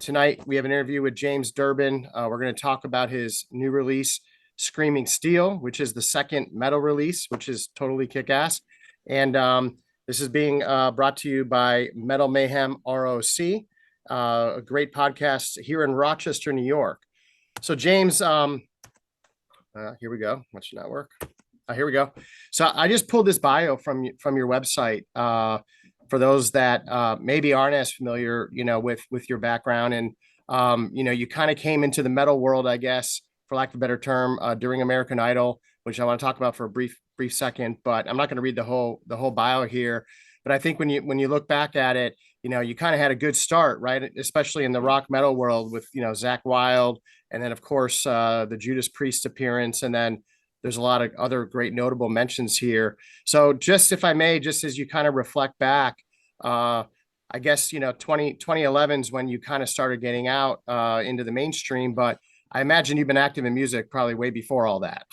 tonight we have an interview with James Durbin. We're going to talk about his new release, Screaming Steel, which is the second metal release, which is totally kick-ass. And this is being brought to you by Metal Mayhem ROC, a great podcast here in Rochester, New York. So James, here we go. Watch the network. Here we go. So I just pulled this bio from your website. For those that maybe aren't as familiar, with your background, and you kind of came into the metal world, I guess, for lack of a better term, during American Idol, which I want to talk about for a brief second. But I'm not going to read the whole bio here. But I think when you look back at it, you kind of had a good start, right? Especially in the rock metal world with Zakk Wylde, and then of course the Judas Priest appearance, and then there's a lot of other great notable mentions here. So just, if I may, just as you kind of reflect back, I guess, 2011 is when you kind of started getting out into the mainstream, but I imagine you've been active in music probably way before all that.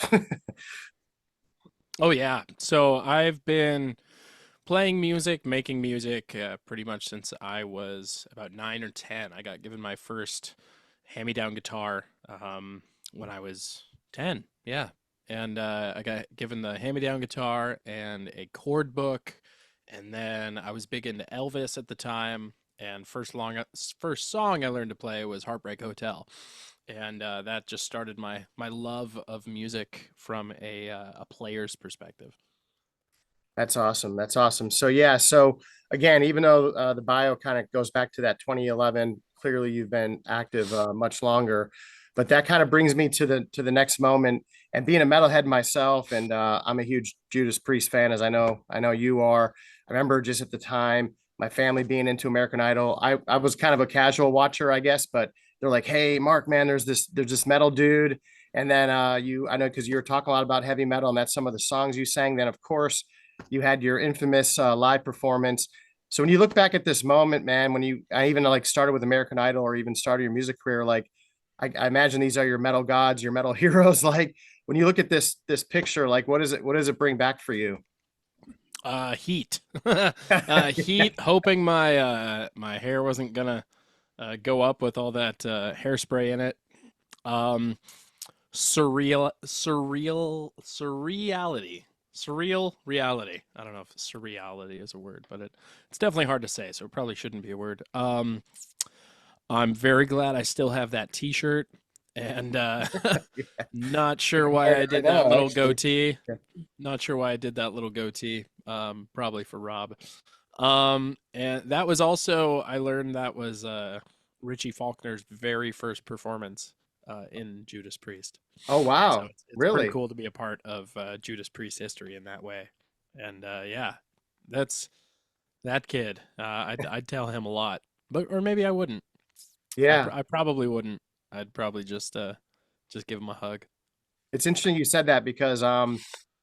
Oh, yeah. So I've been playing music, making music pretty much since I was about 9 or 10. I got given my first hand-me-down guitar when I was 10. Yeah. And I got given the hand-me-down guitar and a chord book, and then I was big into Elvis at the time. And first song I learned to play was Heartbreak Hotel, and that just started my love of music from a player's perspective. That's awesome. That's awesome. So yeah. So again, even though the bio kind of goes back to that 2011, clearly you've been active much longer. But that kind of brings me to the next moment. And being a metalhead myself, and I'm a huge Judas Priest fan, as I know you are. I remember just at the time, my family being into American Idol. I was kind of a casual watcher, I guess, but they're like, "Hey, Mark, man, there's this metal dude." And then I know, because you were talking a lot about heavy metal, and that's some of the songs you sang. Then of course you had your infamous live performance. So when you look back at this moment, man, I even like started with American Idol, or even started your music career, like I imagine these are your metal gods, your metal heroes. Like when you look at this picture, like what does it bring back for you? Heat. Heat, hoping my hair wasn't gonna go up with all that hairspray in it. Um, surreal reality. I don't know if surreality is a word, but it's definitely hard to say, so it probably shouldn't be a word. I'm very glad I still have that T-shirt, and not sure why I did that little goatee. Not sure why I did that little goatee. Probably for Rob. And that was also, I learned that was Richie Faulkner's very first performance in Judas Priest. Oh wow, so it's really pretty cool to be a part of Judas Priest history in that way. And yeah, that's that kid. I'd tell him a lot, or maybe I wouldn't. yeah. I probably wouldn't. I'd probably just give him a hug. It's interesting you said that, because when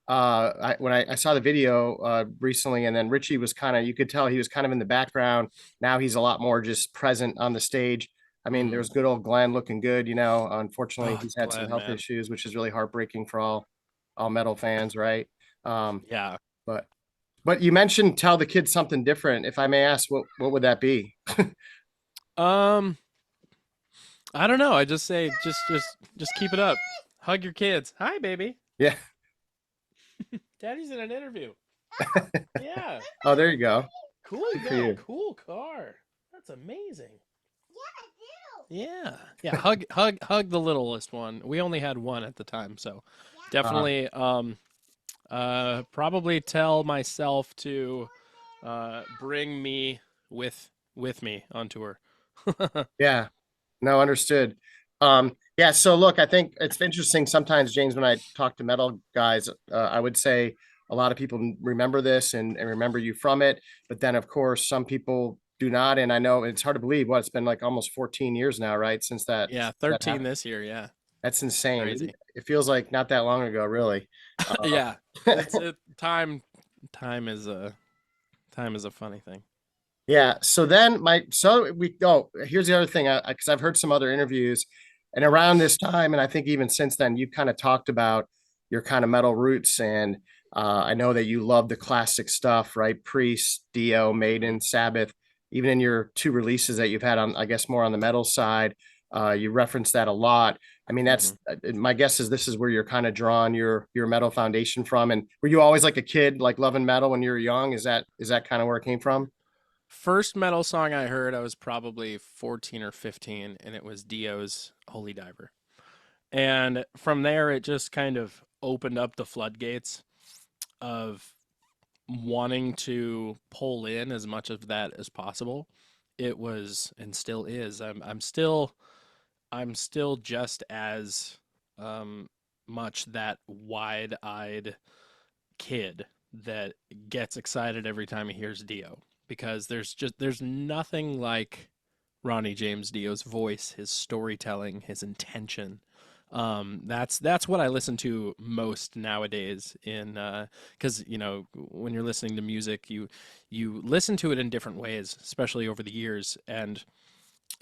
I saw the video recently, and then Richie was kind of, you could tell he was kind of in the background. Now he's a lot more just present on the stage. I mean, Mm. there's good old Glenn looking good. Unfortunately, Oh, he's had some Glenn, health man. issues, which is really heartbreaking for all metal fans, right? Um, Yeah. but you mentioned tell the kids something different. If I may ask, what would that be? Um, I don't know. I just say just keep it up. Hug your kids. Hi, baby. Yeah. Daddy's in an interview. Yeah. Oh, there you go. Cool. You Good for got a you. cool car. That's amazing. Yeah. Yeah. Hug the littlest one. We only had one at the time, so Uh, definitely probably tell myself to bring me with me on tour. yeah. No, understood. Yeah, so look, I think it's interesting sometimes, James, when I talk to metal guys, I would say a lot of people remember this and remember you from it, but then of course some people do not. And I know it's hard to believe, it's been like almost 14 years now, right? Since Yeah, that 13 happened. this year, yeah. That's insane. Crazy. It feels like not that long ago, really. Uh, Yeah. It's it time is a funny thing. Yeah. Here's the other thing, because I've heard some other interviews, and around this time, and I think even since then, you've kind of talked about your kind of metal roots, and I know that you love the classic stuff, right? Priest, Dio, Mhm. Maiden, Sabbath. even in your two releases that you've had on, I guess, more on the metal side, you reference that a lot. I mean, Hmm. that's my guess is this is where you're kind of drawing your metal foundation from. And were you always like a kid, like loving metal when you were young? Is that kind of where it came from? First metal song I heard, I was probably 14 or 15, and it was Dio's Holy Diver. And from there, it just kind of opened up the floodgates of wanting to pull in as much of that as possible. It was and still is. I'm still just as um, much that wide-eyed kid that gets excited every time he hears Dio, because there's nothing like Ronnie James Dio's voice, his storytelling, his intention. That's what I listen to most nowadays. In Because when you're listening to music, you listen to it in different ways, especially over the years. And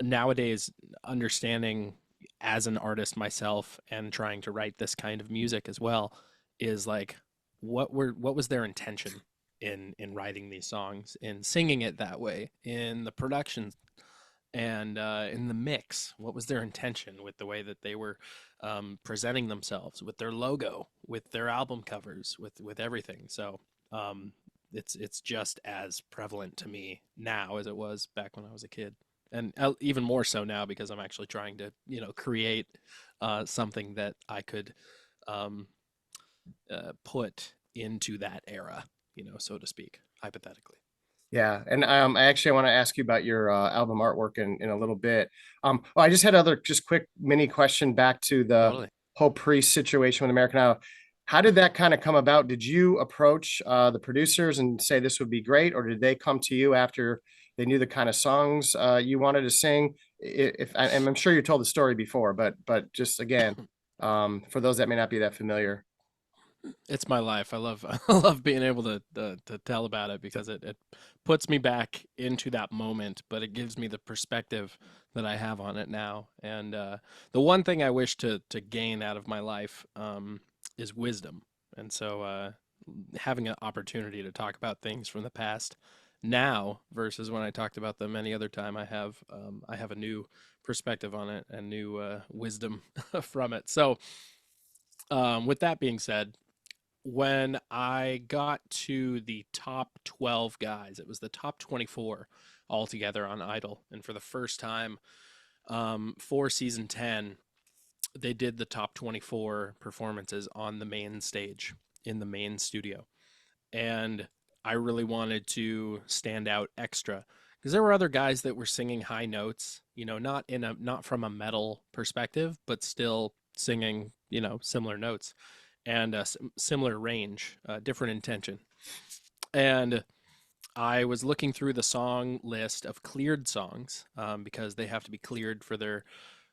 nowadays, understanding as an artist myself and trying to write this kind of music as well is like, what was their intention in writing these songs, in singing it that way, in the production, and in the mix. What was their intention with the way that they were presenting themselves, with their logo, with their album covers, with everything. So it's just as prevalent to me now as it was back when I was a kid, and even more so now because I'm actually trying to create something that I could um, put into that era, so to speak, hypothetically. Yeah, and I actually want to ask you about your album artwork in a little bit. I just had other just quick mini question back to the Totally. whole Priest situation with American Idol. How did that kind of come about? Did you approach the producers and say this would be great, or did they come to you after they knew the kind of songs you wanted to sing? If and I'm sure you told the story before, but just again, for those that may not be that familiar. It's my life. I love I love being able to tell about it because it puts me back into that moment, but it gives me the perspective that I have on it now. And the one thing I wish to gain out of my life is wisdom. And so having an opportunity to talk about things from the past now versus when I talked about them any other time, I have a new perspective on it and new wisdom from it. So with that being said, when I got to the top 12 guys, it was the top 24 altogether on Idol. And for the first time, for season 10, they did the top 24 performances on the main stage in the main studio. And I really wanted to stand out extra because there were other guys that were singing high notes, not from a metal perspective, but still singing, similar notes and similar range, different intention. And I was looking through the song list of cleared songs because they have to be cleared for their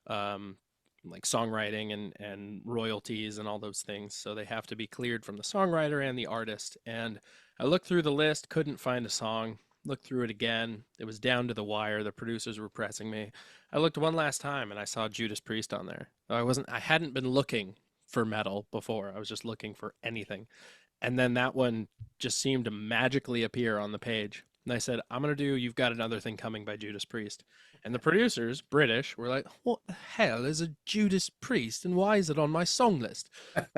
um, like songwriting and royalties and all those things. So they have to be cleared from the songwriter and the artist. And I looked through the list, couldn't find a song. Looked through it again. It was down to the wire. The producers were pressing me. I looked one last time and I saw Judas Priest on there. I hadn't been looking for metal before. I was just looking for anything. And then that one just seemed to magically appear on the page. And I said, I'm going to do You've Got Another Thing Coming by Judas Priest. And the producers, British, were like, what the hell is a Judas Priest and why is it on my song list?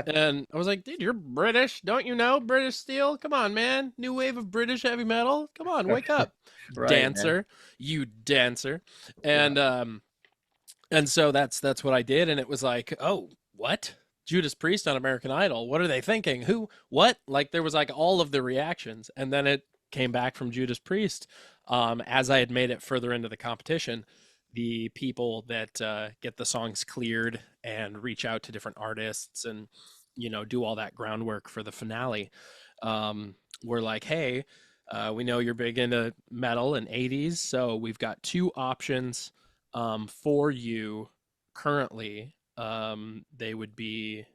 And I was like, dude, you're British. Don't you know British Steel? Come on, man. New wave of British heavy metal. Come on, wake up. Right, man. Dancer. You dancer. Yeah. And so that's what I did. And it was like, oh, what? Judas Priest on American Idol. What are they thinking? Who? What? Like there was like all of the reactions. And then it came back from Judas Priest. As I had made it further into the competition, the people that get the songs cleared and reach out to different artists and do all that groundwork for the finale were like, hey, we know you're big into metal and 80s, so we've got two options for you currently. They would be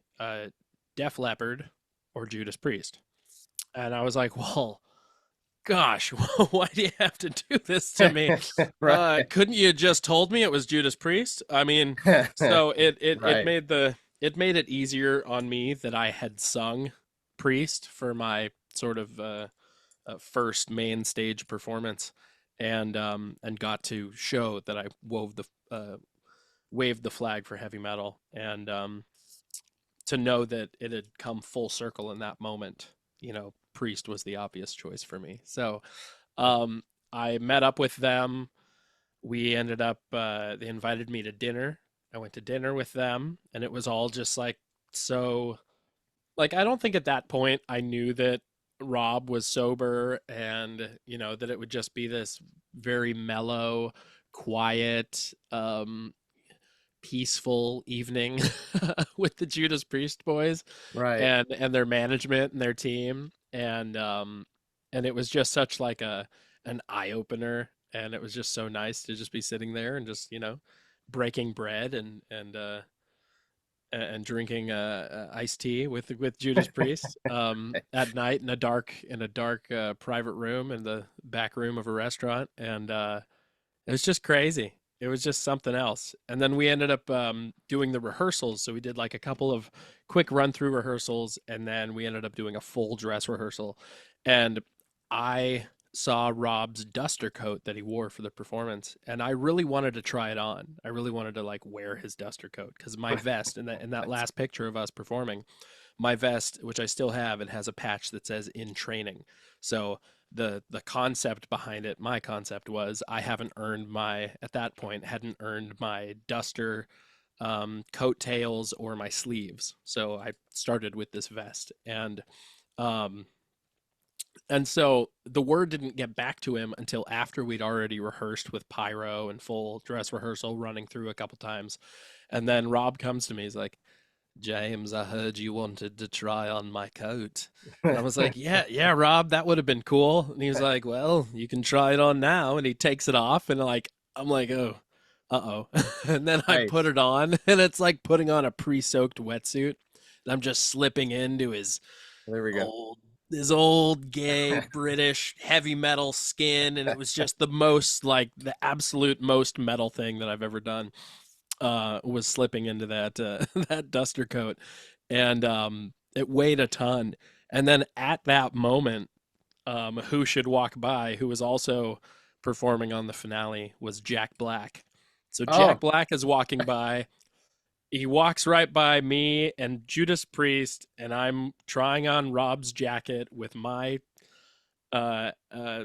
Def Leppard or Judas Priest. And I was like, well, gosh, why do you have to do this to me? Right. Couldn't you just told me it was Judas Priest? I mean, so it Right. made it easier on me that I had sung Priest for my sort of first main stage performance, and got to show that I waved the flag for heavy metal, and to know that it had come full circle in that moment, Priest was the obvious choice for me. So I met up with them. We ended up, they invited me to dinner. I went to dinner with them, and it was all just like so. Like, I don't think at that point I knew that Rob was sober and, that it would just be this very mellow, quiet, peaceful evening with the Judas Priest boys Right. and their management and their team, and it was just such like an eye opener, and it was just so nice to just be sitting there and just breaking bread and drinking iced tea with Judas Priest at night in a dark private room in the back room of a restaurant, and it was just crazy. It was just something else. And then we ended up doing the rehearsals. So we did like a couple of quick run through rehearsals, and then we ended up doing a full dress rehearsal. And I saw Rob's duster coat that he wore for the performance, and I really wanted to try it on. I really wanted to like wear his duster coat because my vest in that last picture of us performing, my vest, which I still have, it has a patch that says "in training." So the concept behind it, my concept was I haven't earned my at that point hadn't earned my duster coattails or my sleeves. So I started with this vest, um and so the word didn't get back to him until after we'd already rehearsed with pyro and full dress rehearsal running through a couple times. And then Rob comes to me, he's like, "James, I heard you wanted to try on my coat." And I was like, "Yeah, yeah, Rob, that would have been cool." And he was like, "Well, you can try it on now." And he takes it off, and I'm like, "Oh, uh-oh." And then I put Nice. it on, and it's like putting on a pre-soaked wetsuit. And I'm just slipping into There we go. old his old gay British heavy metal skin, and it was just the absolute most metal thing that I've ever done, was slipping into that that duster coat, and it weighed a ton. And then at that moment, who should walk by, who was also performing on the finale, was Jack Black. So Jack Oh, Black is walking by. He walks right by me and Judas Priest, and I'm trying on Rob's jacket with my uh, uh,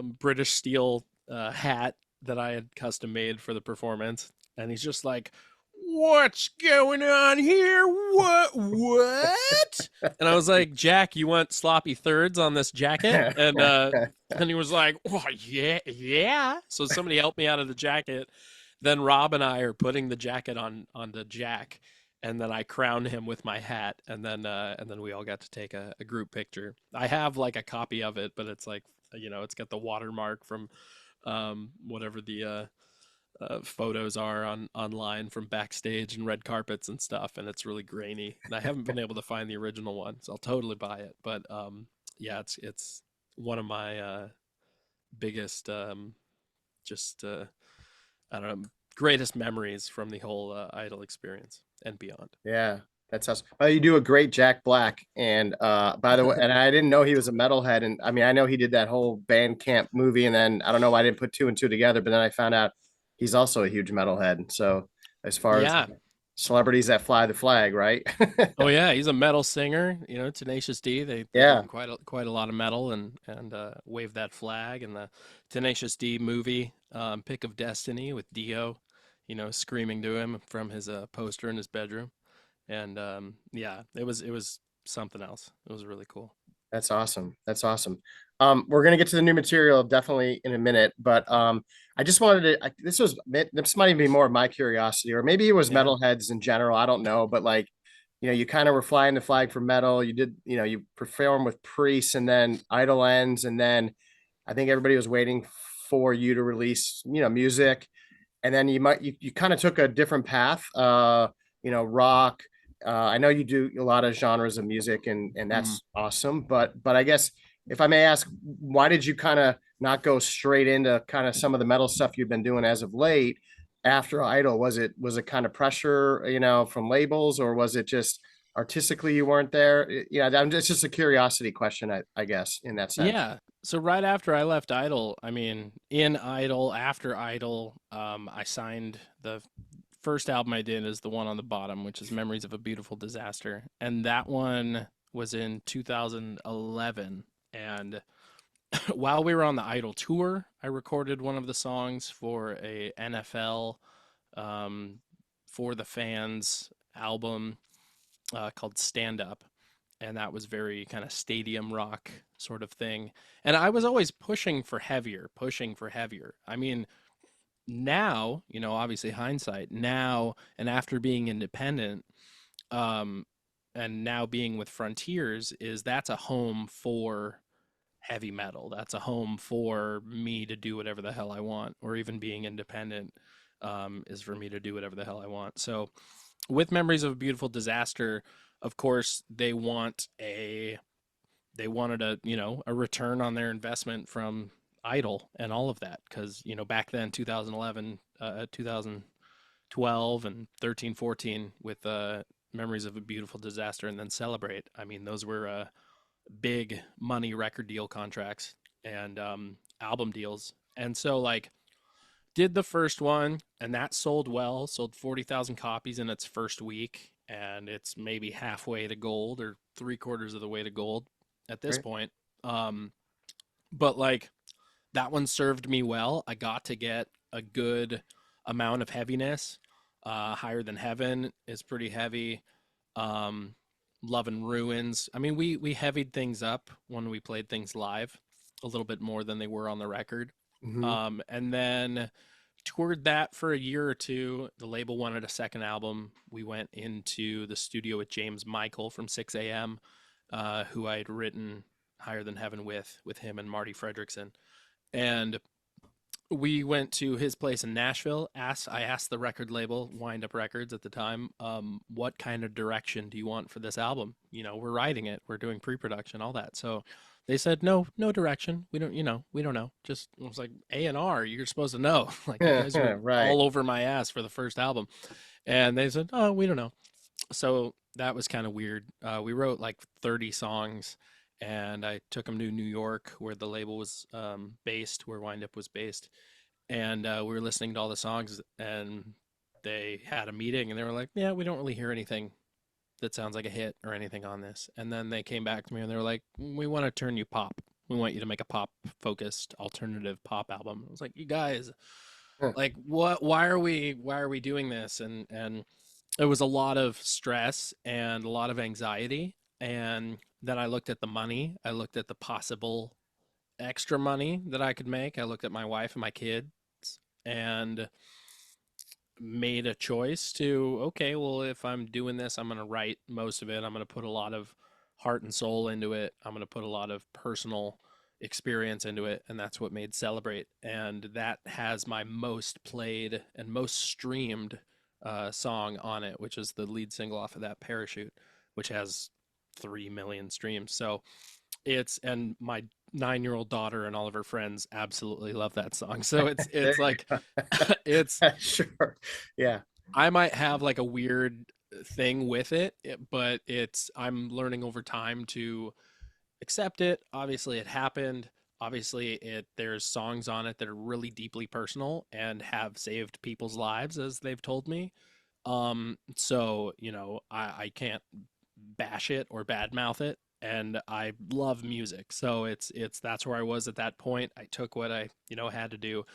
British steel hat that I had custom made for the performance. And he's just like, "What's going on here? What?" And I was like, "Jack, you want sloppy thirds on this jacket?" And he was like, "Oh, yeah, yeah." So somebody helped me out of the jacket. Then Rob and I are putting the jacket on the Jack, and then I crown him with my hat, and then we all got to take a group picture. I have like a copy of it, but it's like, it's got the watermark from whatever the photos are online from backstage and red carpets and stuff, and it's really grainy. And I haven't been able to find the original one, so I'll totally buy it. But yeah, it's one of my biggest just I don't know, greatest memories from the whole Idol experience and beyond. yeah, that's awesome. Well, you do a great Jack Black. And by the way, and I didn't know he was a metalhead. And I mean, I know he did that whole band camp movie, and then I don't know why I didn't put two and two together, but then I found out he's also a huge metalhead. So as far as Yeah. celebrities that fly the flag, right? Oh yeah, he's a metal singer. Tenacious D. They do Yeah. quite a lot of metal and wave that flag. And the Tenacious D movie, Pick of Destiny with Dio, screaming to him from his poster in his bedroom. And yeah, it was something else. It was really cool. That's awesome. That's awesome. We're gonna get to the new material definitely in a minute, but I just wanted to. This might even be more of my curiosity, or maybe it was Yeah. metalheads in general. I don't know, but like, you kind of were flying the flag for metal. You did, you perform with Priest, and then Idol ends, and then I think everybody was waiting for you to release, music, and then you kind of took a different path, rock. I know you do a lot of genres of music, and Mm. that's awesome, but I guess if I may ask, why did you kind of not go straight into kind of some of the metal stuff you've been doing as of late after Idol? Was it kind of pressure, from labels, or was it just artistically you weren't there? Yeah, it's just a curiosity question, I guess, in that sense. Yeah. So right after I left Idol, I mean, in Idol, after Idol, I signed the first album I did is the one on the bottom, which is Memories of a Beautiful Disaster. And that one was in 2011. And while we were on the Idol tour, I recorded one of the songs for a NFL um, for the fans album called Stand Up. And that was very kind of stadium rock sort of thing. And I was always pushing for heavier, pushing for heavier. I mean, now, obviously hindsight, now and after being independent, um, and now being with Frontiers, is that's a home for heavy metal. That's a home for me to do whatever the hell I want, or even being independent is for me to do whatever the hell I want. So with Memories of a Beautiful Disaster, of course, they wanted a return on their investment from Idol and all of that, because back then 2011 2012 and 13 14 with Memories of a Beautiful Disaster and then Celebrate, I mean those were big money record deal contracts and album deals. And so like did the first one and that sold well, sold 40,000 copies in its first week, and it's maybe halfway to gold or three-quarters of the way to gold at this Right. point. um but like that one served me well. I got to get a good amount of heaviness. Higher Than Heaven is pretty heavy. um Love and Ruins, I mean, we heavied things up when we played things live a little bit more than they were on the record. Hmm. And then toured that for a year or two. The label wanted a second album. We went into the studio with James Michael from 6 a.m., who I had written Higher Than Heaven with him and Marty Fredrickson. And we went to his place in Nashville. I asked the record label, Wind Up Records at the time, what kind of direction do you want for this album? We're writing it, we're doing pre-production, all that. So they said, no, no direction. We don't know. Just I was like, A&R, you're supposed to know. Like you guys were Right. all over my ass for the first album, and they said, oh, we don't know. So that was kind of weird. We wrote like 30 songs, and I took them to New York, where the label was based, where Wind Up was based, and we were listening to all the songs, and they had a meeting, and they were like, "Yeah, we don't really hear anything that sounds like a hit or anything on this." And then they came back to me, and they were like, "We want to turn you pop. We want you to make a pop-focused alternative pop album." I was like, "You guys, like, what? Why are we doing this?" And it was a lot of stress and a lot of anxiety. And then I looked at the money. I looked at the possible extra money that I could make. I looked at my wife and my kids and made a choice to, okay, well, if I'm doing this, I'm going to write most of it. I'm going to put a lot of heart and soul into it. I'm going to put a lot of personal experience into it. And that's what made Celebrate. And that has my most played and most streamed song on it, which is the lead single off of that, Parachute, which has 3 million streams. So and my 9-year-old daughter and all of her friends absolutely love that song. So it's There you like go. it's Sure. Yeah. I might have like a weird thing with it, but I'm learning over time to accept it. Obviously it happened. Obviously there's songs on it that are really deeply personal and have saved people's lives, as they've told me. So, I can't bash it or badmouth it, and I love music. So that's where I was at that point. I took what I, had to do.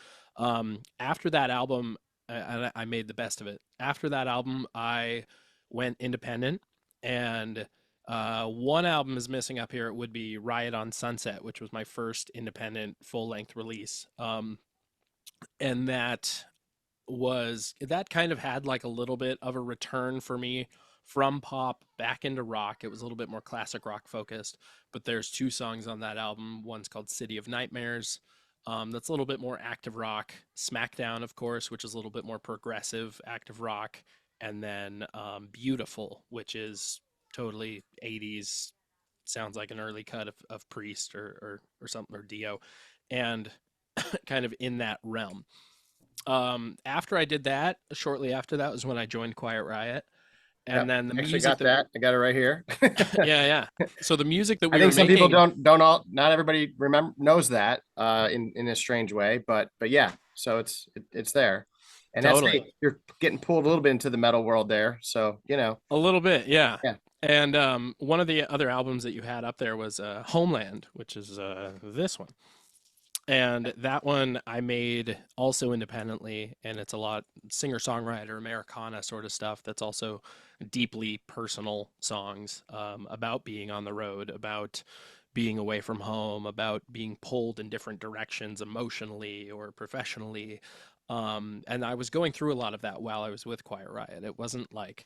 After that album, I made the best of it. After that album, I went independent, and one album is missing up here. It would be Riot on Sunset, which was my first independent full length release. And that kind of had like a little bit of a return for me from pop back into rock. It was a little bit more classic rock focused, but there's two songs on that album. One's called City of Nightmares. That's a little bit more active rock. Smackdown, of course, which is a little bit more progressive active rock. And then Beautiful, which is totally 80s, sounds like an early cut of Priest or something, or Dio, and kind of in that realm. After I did that, shortly after that was when I joined Quiet Riot, Yeah, And then the actually music got that that. I got it right here. yeah, yeah. So the music that I we were think some people making, don't all, not everybody remember knows that in a strange way, but yeah, so it's there. And that's totally. you're getting pulled a little bit into the metal world there. So, A little bit, yeah. yeah. And one of the other albums that you had up there was Homeland, which is this one. And that one I made also independently, and it's a lot singer-songwriter, Americana sort of stuff that's also deeply personal songs about being on the road, about being away from home, about being pulled in different directions emotionally or professionally. And I was going through a lot of that while I was with Quiet Riot. It wasn't like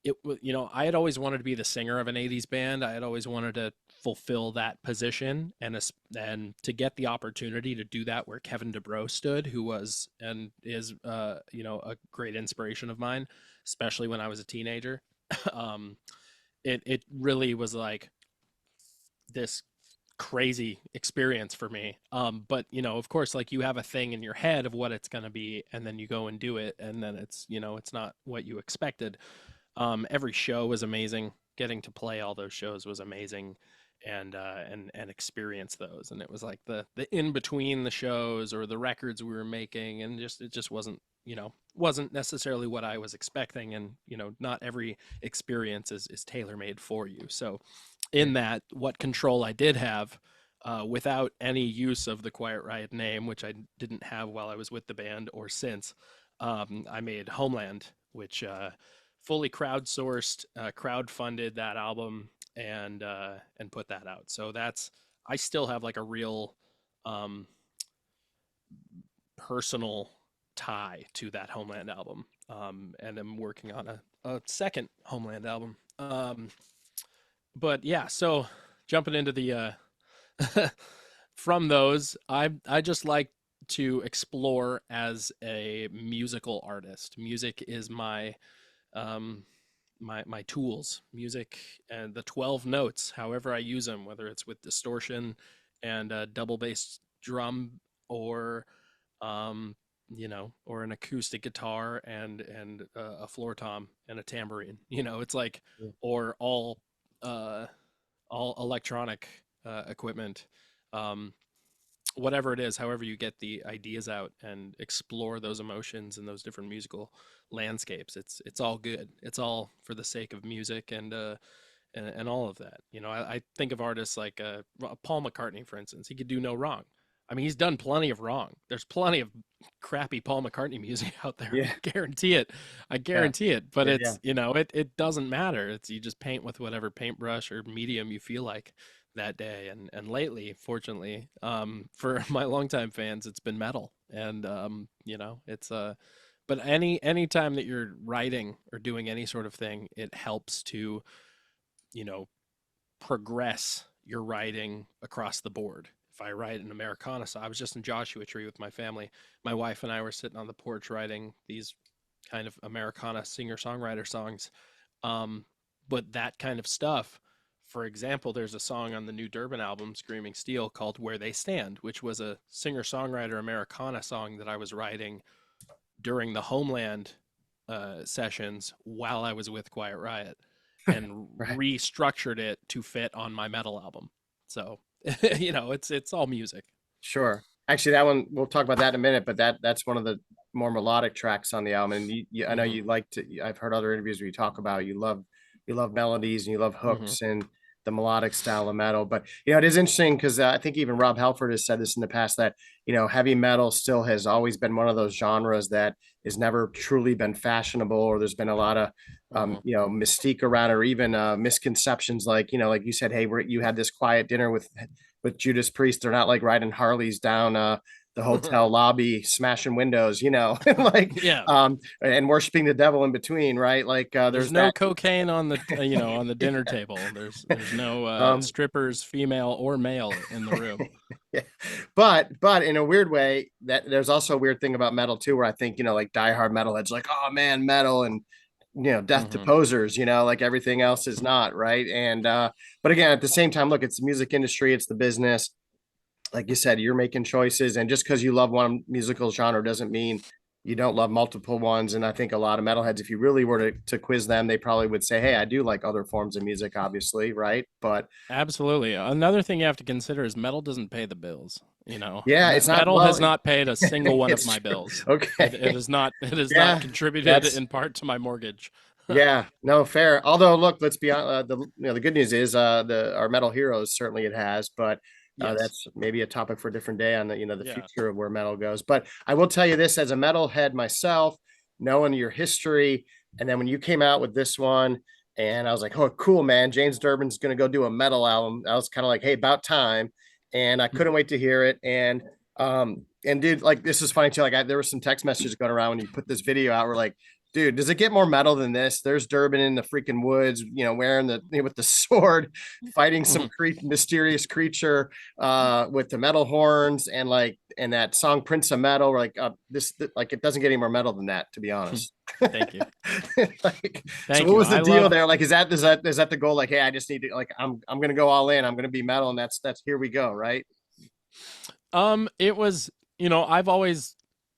it was, I had always wanted to be the singer of an 80s band. I had always wanted to fulfill that position and to get the opportunity to do that where Kevin DeBro stood, who was and is a great inspiration of mine, especially when I was a teenager. um, it really was like this crazy experience for me. But of course, like you have a thing in your head of what it's going to be, and then you go and do it, and then it's not what you expected. Every show was amazing. Getting to play all those shows was amazing, and experience those. And it was like the in between the shows or the records we were making, and it just wasn't necessarily what I was expecting. And not every experience is tailor made for you. So, Yeah. in that, what control I did have. Without any use of the Quiet Riot name, which I didn't have while I was with the band or since, I made Homeland, which fully crowdsourced, crowdfunded that album and put that out. So I still have like a real um, personal tie to that Homeland album, and I'm working on a second Homeland album. But yeah, so jumping into the from those, I just like to explore as a musical artist. Music is um, my tools, music and the 12 notes, however I use them, whether it's with distortion and a double bass drum or or an acoustic guitar and a floor tom and a tambourine. It's like Yeah. or uh, all electronic equipment. Um, Whatever it is, however you get the ideas out and explore those emotions and those different musical landscapes, it's all good. It's all for the sake of music and all of that. I think of artists like Paul McCartney, for instance. He could do no wrong. I mean, he's done plenty of wrong. There's plenty of crappy Paul McCartney music out there. Yeah. I guarantee it. I Yeah. guarantee it. But Yeah. Yeah. it doesn't matter. It's you just paint with whatever paintbrush or medium you feel like that day. And lately, fortunately, for my longtime fans, it's been metal. And it's but any time that you're writing or doing any sort of thing, it helps to you know progress your writing across the board. If I write an Americana song, I was just in Joshua Tree with my family. My wife and I were sitting on the porch writing these kind of Americana singer-songwriter songs. Um, but that kind of stuff, for example, there's a song on the new Durbin album, Screaming Steel, called Where They Stand, which was a singer-songwriter Americana song that I was writing during the Homeland sessions while I was with Quiet Riot and Right. restructured it to fit on my metal album. So, it's all music. Sure. Actually, that one we'll talk about that in a minute, but that's one of the more melodic tracks on the album. And I know Hmm. you like to. I've heard other interviews where you talk about you love melodies and you love Hmm. hooks and the melodic style of metal. But it is interesting because I think even Rob Halford has said this in the past that heavy metal still has always been one of those genres that has never truly been fashionable, or there's been a lot of Hmm. mystique around it, or even misconceptions like like you said, hey, you had this quiet dinner with Judas Priest. They're not like riding Harleys down the hotel lobby, smashing windows, like Yeah. and worshiping the devil in between, right? Like There's there's no that. cocaine on the on the dinner table. There's no um, strippers, female or male, in the room. yeah. But in a weird way, that there's also a weird thing about metal too, where I think like diehard metalheads like, oh man, metal and death to Hmm. posers, like everything else is not right. And but again, at the same time, look, it's the music industry, it's the business. Like you said, you're making choices, and just because you love one musical genre doesn't mean you don't love multiple ones. And I think a lot of metalheads, if you really were to quiz them, they probably would say, hey, I do like other forms of music, obviously, right? But Absolutely. Another thing you have to consider is metal doesn't pay the bills. yeah, it's not, Metal well, has not paid a single one of it's my true. bills. It Okay. has not. It has not Yeah, contributed that's in part to my mortgage. yeah, no, fair. Although, look, let's be honest. The good news is the our metal heroes certainly it has, but Yes. that's maybe a topic for a different day on the Yeah. future of where metal goes. But I will tell you this as a metalhead myself, knowing your history, and then when you came out with this one, and I was like, oh, cool, man, James Durbin's gonna go do a metal album. I was kind of like, hey, about time, and I couldn't wait to hear it. And dude, like this is funny too. There were some text messages going around when you put this video out. We're like, dude, does it get more metal than this? There's Durbin in the freaking woods, wearing with the sword, fighting some mysterious creature with the metal horns and that song Prince of Metal. We're like, like it doesn't get any more metal than that, to be honest. Thank you. So Thank what you. was the I deal love. there? Like, is that the goal? Like, hey, I just need to I'm gonna go all in. I'm gonna be metal, and that's here we go, right? It was. I've always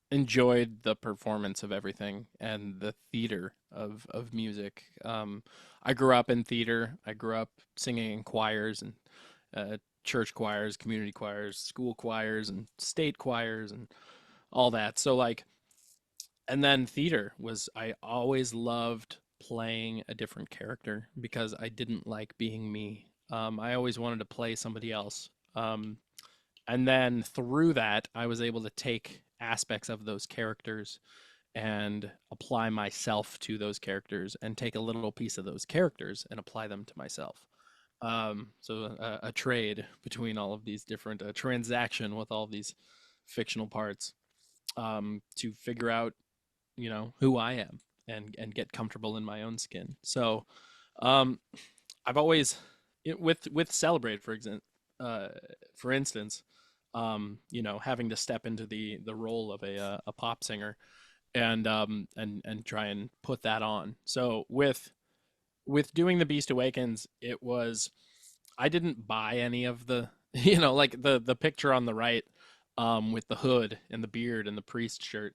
enjoyed the performance of everything and the theater of music. I grew up in theater. I grew up singing in choirs and church choirs, community choirs, school choirs, and state choirs, and all that. So like, and then theater was. I always loved playing a different character because I didn't like being me. I always wanted to play somebody else. And then through that, I was able to take aspects of those characters and apply myself to those characters and take a little piece of those characters and apply them to myself. So a trade between all of these different, a transaction with all these fictional parts to figure out, who I am and get comfortable in my own skin. So um, I've always, with Celebrate, for instance, having to step into the role of a pop singer and try and put that on. So with doing the Beast Awakens, it was I didn't buy any of the like the picture on the right with the hood and the beard and the priest shirt.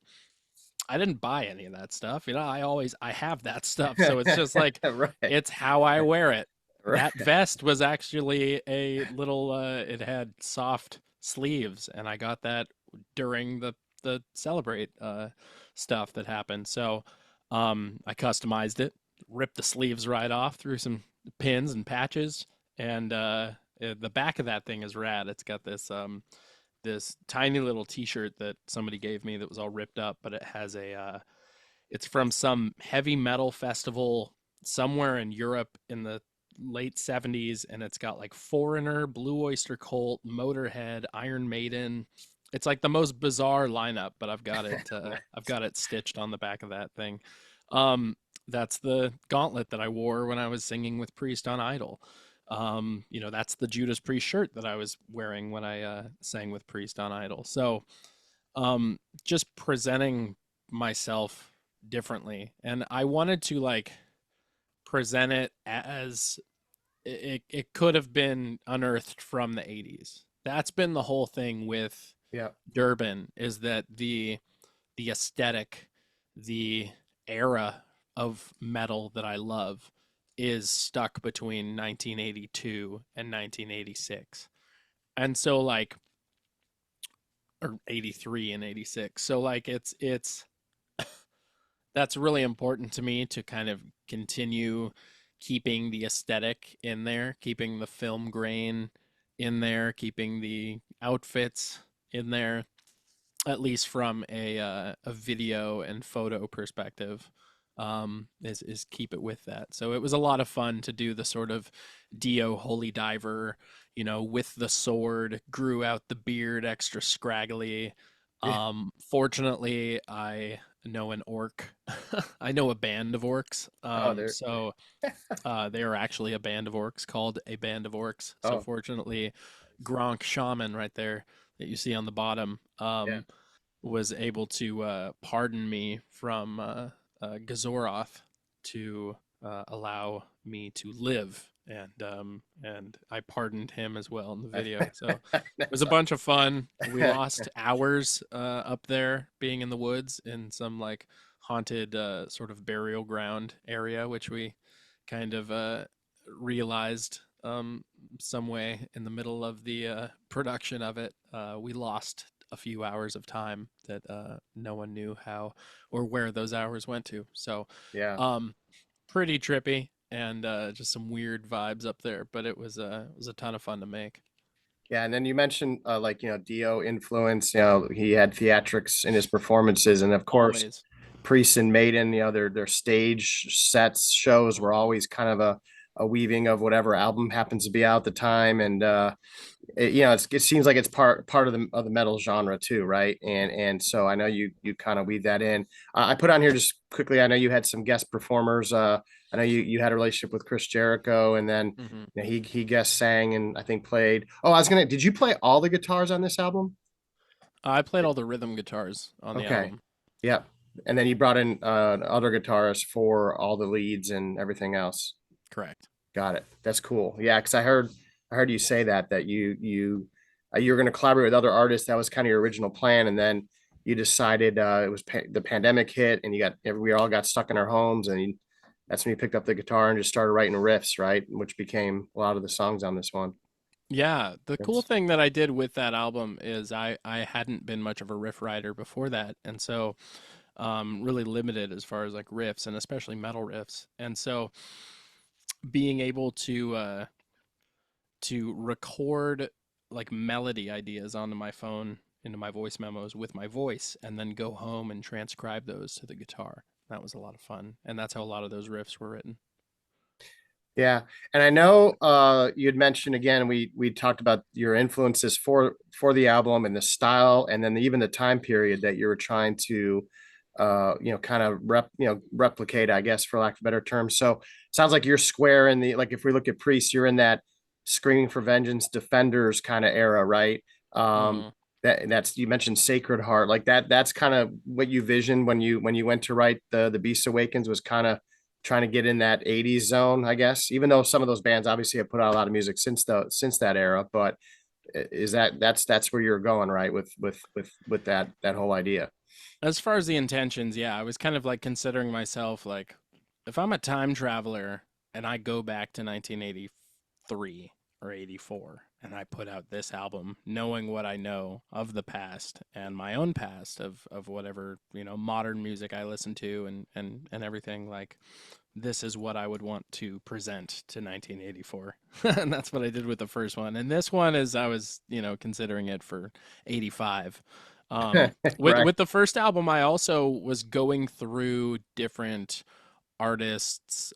I didn't buy any of that stuff. I have that stuff. So it's just like Right, it's how I wear it. right. That vest was actually a little it had soft sleeves and I got that during the Celebrate stuff that happened. So I customized it, ripped the sleeves right off, threw some pins and patches, and the back of that thing is rad. It's got this tiny little T-shirt that somebody gave me that was all ripped up, but it has it's from some heavy metal festival somewhere in Europe in the late 70s, and it's got like Foreigner, Blue Oyster Cult, Motorhead, Iron Maiden. It's like the most bizarre lineup, but I've got it stitched on the back of that thing. That's the gauntlet that I wore when I was singing with Priest on Idol. That's the Judas Priest shirt that I was wearing when I sang with Priest on Idol. So just presenting myself differently, and I wanted to like present it as it could have been unearthed from the 80s. That's been the whole thing with Yeah. Durbin, is that the aesthetic, the era of metal that I love is stuck between 1982 and 1986. And so like or 83 and 86. So like it's that's really important to me to kind of continue keeping the aesthetic in there, keeping the film grain in there, keeping the outfits in there, at least from a video and photo perspective. Is keep it with that. So it was a lot of fun to do the sort of Dio Holy Diver, with the sword, grew out the beard extra scraggly. Yeah. Fortunately, I know an orc. I know a band of orcs. Oh, there. So they are actually a band of orcs called a band of orcs. So Oh, fortunately, Gronk Shaman right there that you see on the bottom yeah. was able to pardon me from Gazoroth to allow me to live and I pardoned him as well in the video. So it was a bunch of fun. We lost hours up there being in the woods in some like haunted sort of burial ground area, which we kind of realized some way in the middle of the production of it. We lost a few hours of time that no one knew how or where those hours went to. So Yeah. um, pretty trippy and just some weird vibes up there, but it was a ton of fun to make. Yeah, and then you mentioned like Dio influence. He had theatrics in his performances, and of course, Always. Priest and Maiden. Their stage sets shows were always kind of a weaving of whatever album happens to be out at the time, and it seems like it's part of the metal genre too, right? And so I know you kind of weave that in. I put on here just quickly. I know you had some guest performers. I know you had a relationship with Chris Jericho, and then Hmm. he guest sang and I think played. Oh, I was gonna. Did you play all the guitars on this album? I played all the rhythm guitars on the Okay, album. yep. And then you brought in other guitarists for all the leads and everything else. Correct. Got it. That's cool. Yeah, because I heard you say that you were going to collaborate with other artists. That was kind of your original plan, and then you decided it was the pandemic hit, and we all got stuck in our homes, and that's when you picked up the guitar and just started writing riffs, right? Which became a lot of the songs on this one. Yeah, the cool It's thing that I did with that album is I hadn't been much of a riff writer before that, and so really limited as far as like riffs and especially metal riffs. And so being able to record like melody ideas onto my phone into my voice memos with my voice and then go home and transcribe those to the guitar. That was a lot of fun, and that's how a lot of those riffs were written. Yeah, and I know you had mentioned again we talked about your influences for the album and the style, and then even the time period that you were trying to kind of replicate, I guess, for lack of a better term. So sounds like you're square in the, like, if we look at Priest, you're in that Screaming for Vengeance, Defenders kind of era, right? Um, Hmm. that's, you mentioned Sacred Heart, like that's kind of what you visioned when you went to write the Beast Awakens, was kind of trying to get in that 80s zone, I guess, even though some of those bands obviously have put out a lot of music since that era. But is that's where you're going, right, with that whole idea? As far as the intentions, yeah, I was kind of like considering myself like if I'm a time traveler and I go back to 1983 or 84 and I put out this album knowing what I know of the past and my own past of whatever, modern music I listen to and everything, like this is what I would want to present to 1984. And that's what I did with the first one. And this one is I was, considering it for 85. With Right. with the first album, I also was going through different artists'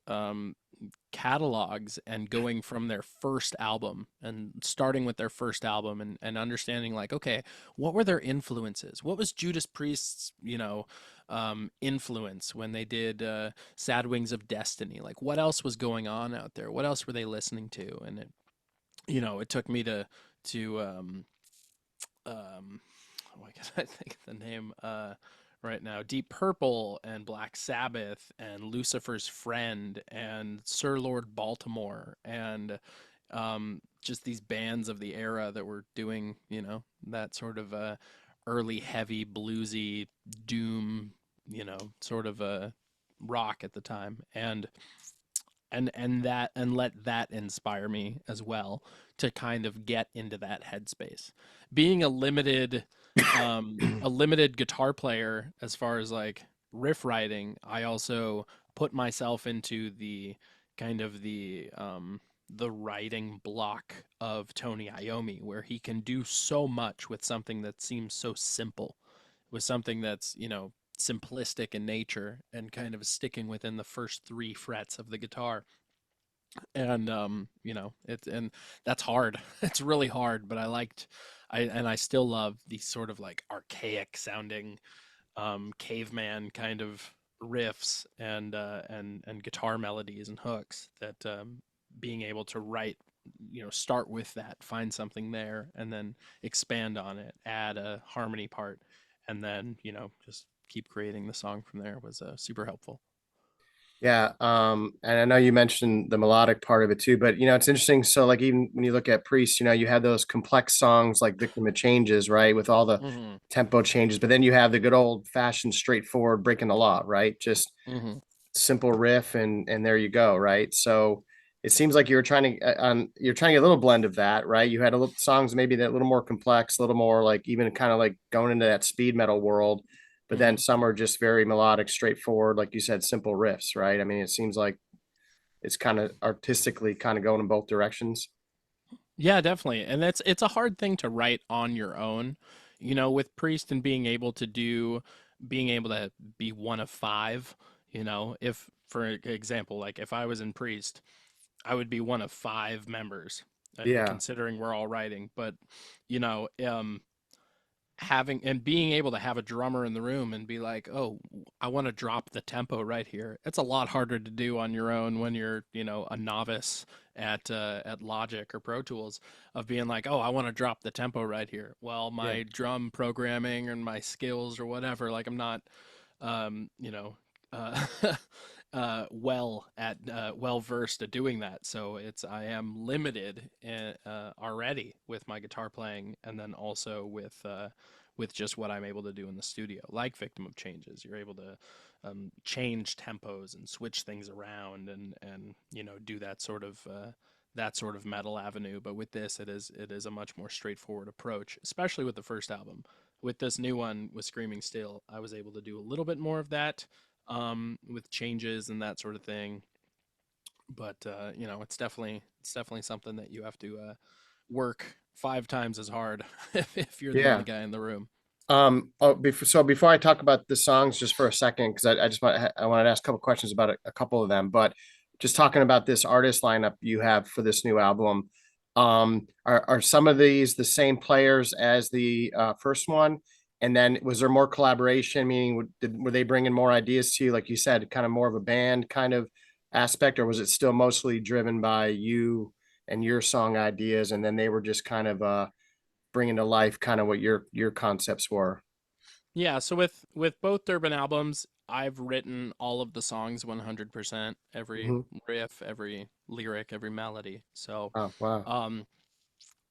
catalogs and going from their first album and starting with their first album and understanding like, okay, what were their influences? What was Judas Priest's, influence when they did Sad Wings of Destiny? Like, what else was going on out there? What else were they listening to? And it took me to why can't I think of the name right now? Deep Purple and Black Sabbath and Lucifer's Friend and Sir Lord Baltimore and just these bands of the era that were doing, that sort of early heavy bluesy doom, sort of a rock at the time. And let that inspire me as well to kind of get into that headspace. Being a limited guitar player as far as like riff writing, I also put myself into the kind of the writing block of Tony Iommi, where he can do so much with something that seems so simple, with something that's, simplistic in nature and kind of sticking within the first three frets of the guitar. And and that's hard. It's really hard, but I still love these sort of like archaic sounding caveman kind of riffs and guitar melodies and hooks that being able to write, start with that, find something there, and then expand on it, add a harmony part, and then just keep creating the song from there was super helpful. Yeah, and I know you mentioned the melodic part of it too, but it's interesting. So, like, even when you look at Priest, you have those complex songs like "Victim of Changes," right, with all the Hmm. tempo changes, but then you have the good old fashioned, straightforward breaking the law, right? Just Hmm. simple riff, and there you go, right? So it seems like you're trying to get a little blend of that, right? You had a little songs maybe that a little more complex, a little more like even kind of like going into that speed metal world, but then Hmm. some are just very melodic, straightforward, like you said, simple riffs, right? I mean, it seems like it's kind of artistically kind of going in both directions. Yeah, definitely. And it's a hard thing to write on your own. With Priest and being able to be one of five, if for example, like if I was in Priest, I would be one of five members, Yeah, considering we're all writing. But, you know, um, having and being able to have a drummer in the room and be like, oh, I want to drop the tempo right here. It's a lot harder to do on your own when you're, a novice at Logic or Pro Tools, of being like, oh, I want to drop the tempo right here. Well, yeah, my drum programming and my skills or whatever, like I'm not, um, you know, uh, well versed at doing that. So I am limited already with my guitar playing, and then also with just what I'm able to do in the studio. Like Victim of Changes, you're able to change tempos and switch things around, and do that sort of metal avenue. But with this, it is a much more straightforward approach, especially with the first album. With this new one, with Screaming Still, I was able to do a little bit more of that, with changes and that sort of thing. But it's definitely something that you have to work five times as hard if you're the only yeah. guy in the room. Before I talk about the songs just for a second, because I wanted to ask a couple questions about a couple of them, but just talking about this artist lineup you have for this new album, are some of these the same players as the first one? And then was there more collaboration? Meaning, were they bringing more ideas to you, like you said, kind of more of a band kind of aspect, or was it still mostly driven by you and your song ideas, and then they were just kind of bringing to life kind of what your concepts were? Yeah, so with both Durbin albums, I've written all of the songs 100%, every Hmm. riff, every lyric, every melody. So, Oh, wow. um,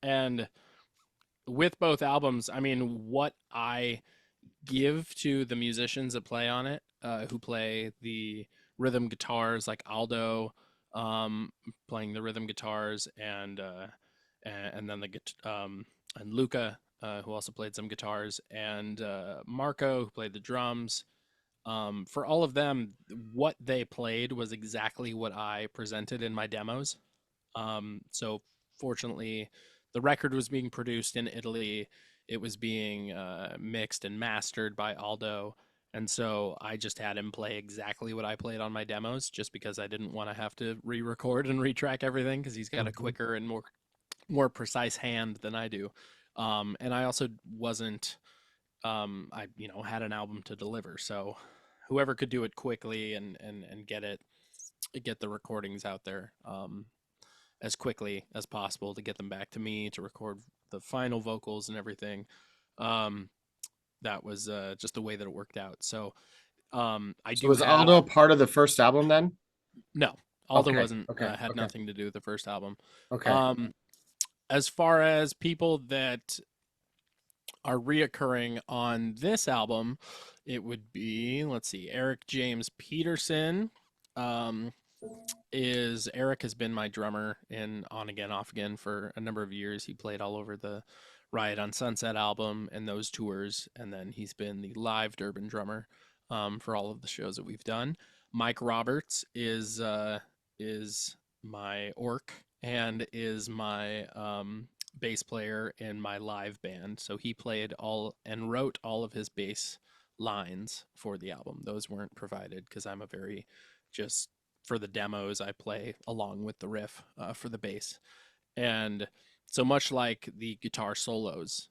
and with both albums, I mean, what I give to the musicians that play on it, who play the rhythm guitars, like Aldo, playing the rhythm guitars, and then and Luca, who also played some guitars, and Marco, who played the drums. For all of them, what they played was exactly what I presented in my demos. So fortunately, the record was being produced in Italy. It was being mixed and mastered by Aldo. And so I just had him play exactly what I played on my demos, just because I didn't want to have to re-record and retrack everything, because he's got a Hmm. quicker and more precise hand than I do. And I also wasn't I had an album to deliver, so whoever could do it quickly and get the recordings out there, as quickly as possible, to get them back to me to record the final vocals and everything. Um, that was just the way that it worked out. So I So do was have Aldo part of the first album then? no, Aldo Okay, wasn't okay, had okay, nothing to do with the first album. okay. Um, as far as people that are reoccurring on this album, it would be, let's see, Eric James Peterson. Um, is Eric has been my drummer in On Again Off Again for a number of years. He played all over the Riot on Sunset album and those tours, and then he's been the live Durbin drummer, for all of the shows that we've done. Mike Roberts is my orc and is my bass player in my live band. So he played all and wrote all of his bass lines for the album. Those weren't provided because I'm a very just for the demos I play along with the riff, for the bass. And so much like the guitar solos,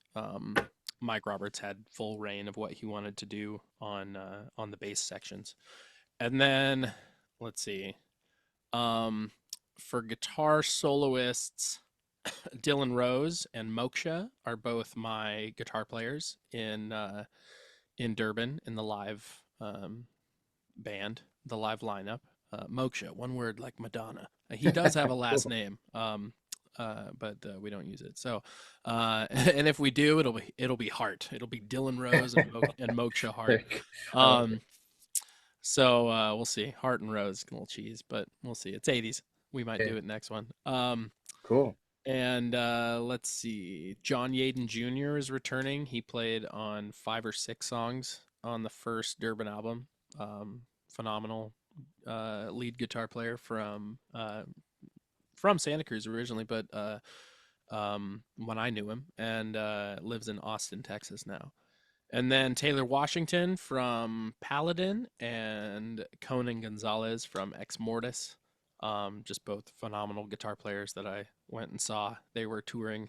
Mike Roberts had full reign of what he wanted to do on the bass sections. And then let's see, um, for guitar soloists, Dylan Rose and Moksha are both my guitar players in Durbin in the live band, the live lineup. Moksha, one word like Madonna. He does have a last Cool. name, but we don't use it. So, and if we do, it'll be Hart. It'll be Dylan Rose and Moksha Hart. I love it. Um, so we'll see. Hart and Rose, a little cheese, but we'll see. It's 80s. We might Yeah, do it next one. cool. And let's see. John Yaden Jr. is returning. He played on 5 or 6 songs on the first Durbin album. Phenomenal lead guitar player from Santa Cruz originally, but when I knew him, and lives in Austin, Texas now. And then Taylor Washington from Paladin and Conan Gonzalez from Ex Mortis. Just both phenomenal guitar players that I went and saw. They were touring